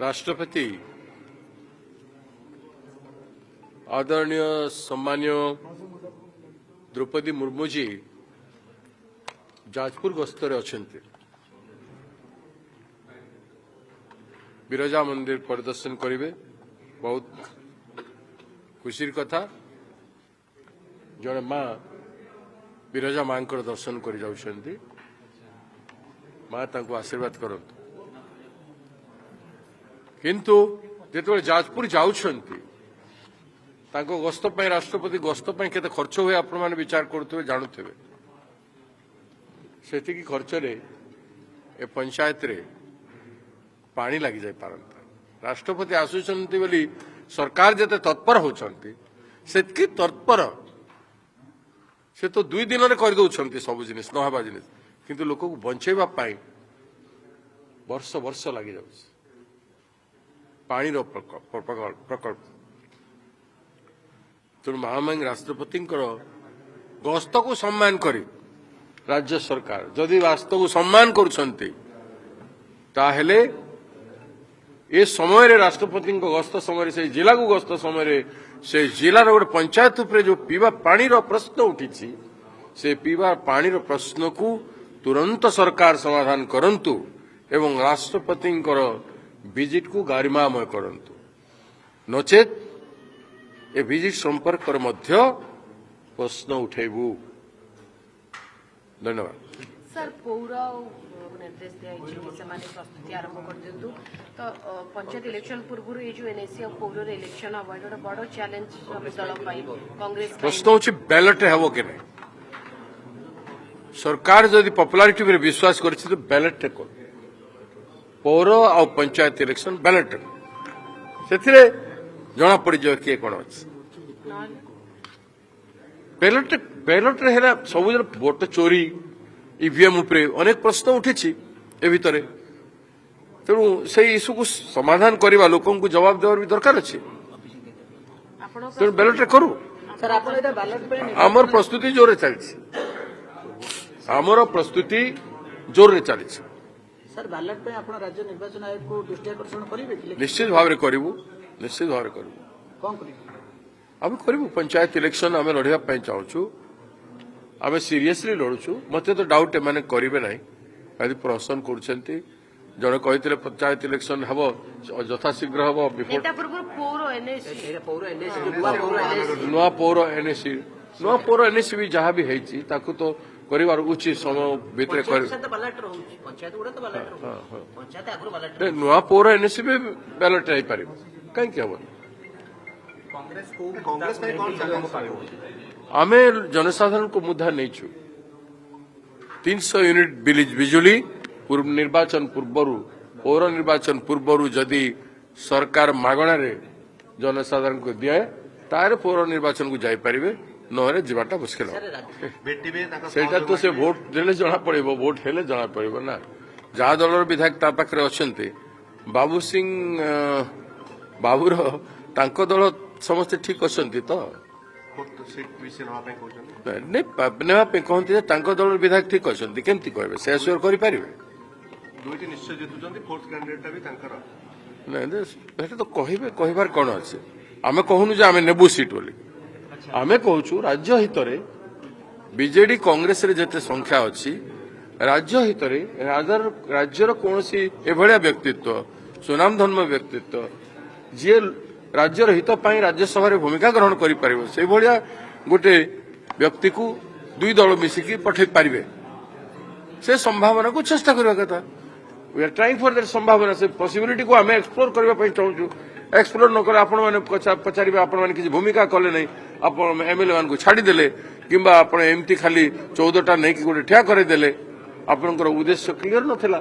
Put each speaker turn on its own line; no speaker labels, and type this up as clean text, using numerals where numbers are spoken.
राष्ट्रपति आदरणीय सम्मान्य द्रौपदी मुर्मू जी जाजपुर गस्तर अछंती बिरजा मंदिर परिदर्शन करेंगे। बहुत खुशी कथा जड़े माँ बिरजा माँ दर्शन कर जाउछंती। माँ तांको आशीर्वाद करंतु किंतु जेतबेले जाजपुर जाउछंती तांको गस्त पई राष्ट्रपति गस्त पई केते खर्च हुए आपण माने विचार करथुवे जानुथुवे। सेतिकी खर्च रे ए पंचायत रे पानी लागि जाय पारंता। राष्ट्रपति आसुचंती बोली सरकार जते तत्पर होचंती सेतकी तत्पर से तो 2 दिन रे कर दउछंती सब जिनिस नहबा जिनिस किंतु लोक को बंचेबा पाई वर्ष वर्ष लागि जाउछ। पानी रो प्रकल्प तेणु महामहिम राष्ट्रपति गस्त को सम्मान करी राज्य सरकार जदि वास्तव को सम्मान करुछंती ताहेले ए समय रे राष्ट्रपति गस्त समय से जिला को गस्त समय से जिलार गोटे पंचायत उपरे जो पीवा पानी रो प्रश्न उठी से पीवा पानी रो प्रश्न को तुरंत सरकार समाधान करंतु एवं राष्ट्रपति विजिट को गारिमामय करंतु नचेत ए विजिट संपर्क मध्य प्रश्न उठेबू। धन्यवाद
सर पौर निर्देश दिया प्रस्तुति आरंभ कर दिंतु तो पंचायत इलेक्शन पूर्व ये जो एनएसी पौर इलेक्शन हम गोटे बड़ चैलेंज दल कांग्रेस
प्रश्न हूँ बैलेट हम कि नहीं सरकार जदि पॉपुलारिटी में विश्वास कर बैलेट कर पौर आ पंचायत इलेक्शन बैलेट से जना पड़ जाए किए कौन अच्छे बैलेट बैलेट सब भोट चोरी ईवीएम उपरे अनेक प्रश्न उठी ए भितर तेणु से इश्यू को समाधान करवा लोक को जवाब देवार भी दरकार अच्छे तेणु बैलेट करू आमर प्रस्तुति जोर चली आमर प्रस्तुति जोर चली
सर बैलेट पे आपण राज्य निर्वाचन आयोग को दृष्टि आकर्षण करिवे
निश्चित भाव में करिवु निश्चित भाव में करिवु
कोन करिवे
आम करिवु पंचायत इलेक्शन आम लड़िया पई चाहूछु आम सीरियसली लड़ुछु मते तो डाउट एमाने करिवे नाही यदि प्रश्न करछंती जने कहितले पंचायत इलेक्शन हबो यथा शीघ्र हबो बिफोर
एटा पूर्व पौर एनएसी
नुआ पौर एनएसी भी जहाँ भी हेची ताकू तो करिवार उचित समय भितर नुआ पौर एनएसी भी बैलेट रही पार कहीं हम आमे जनसाधारण को मुद्दा नहीं छु 300 यूनिट बिजुली पूर्व निर्वाचन पूर्वर पौर निर्वाचन पूर्वर जदि सरकार मागणा रे जनसाधारण को दिए तार पौर निर्वाचन को जाई परिबे नहरे जीवाटा मुश्किल सेटा तो से भोट देले जना पड़िबो भोट हेले जना पड़िबो ना जहाँ दलर विधायक ता पाखरे अछंती बाबू सिंह बाबूर तांको दल समस्ते ठीक अछंती तो नहीं कहते तांको दलर विधायक ठीक अछंती केमती कहबे से एश्योर करि परिबे
दुईटी निश्चय जितुचंती फोर्थ कैंडिडेट भी तांकर
नहीं सेटा तो कहबे कहबार कोन अछि आमे कहूनु जे आमे नेबू सीट बोली आमे कहूछु राज्य हित रे बीजेडी कांग्रेस रे जते संख्या अछि राज्य हित रे राज्यर कोनसी एभलिया व्यक्तित्व सुनाम धर्म व्यक्तित्व जे राज्यर हित पई राज्यसभा रे भूमिका ग्रहण करि परिबो से भलिया गोटे व्यक्ति को 2 दल मिसिकी पठै परिबे से संभावना को चेष्टा करबा कथा we are trying for that संभावना से पॉसिबिलिटी को आमे एक्सप्लोर करबा पई चाहूछु एक्सप्लोर न करे आपण माने पचारिबे आपण माने किछि भूमिका कले नै आपण एमएलए मान को छाड़ी देले किंबा आपण एमती खाली 14टा नै कि गोटे ठिया करे देले आपनकर उद्देश्य क्लियर नथिला।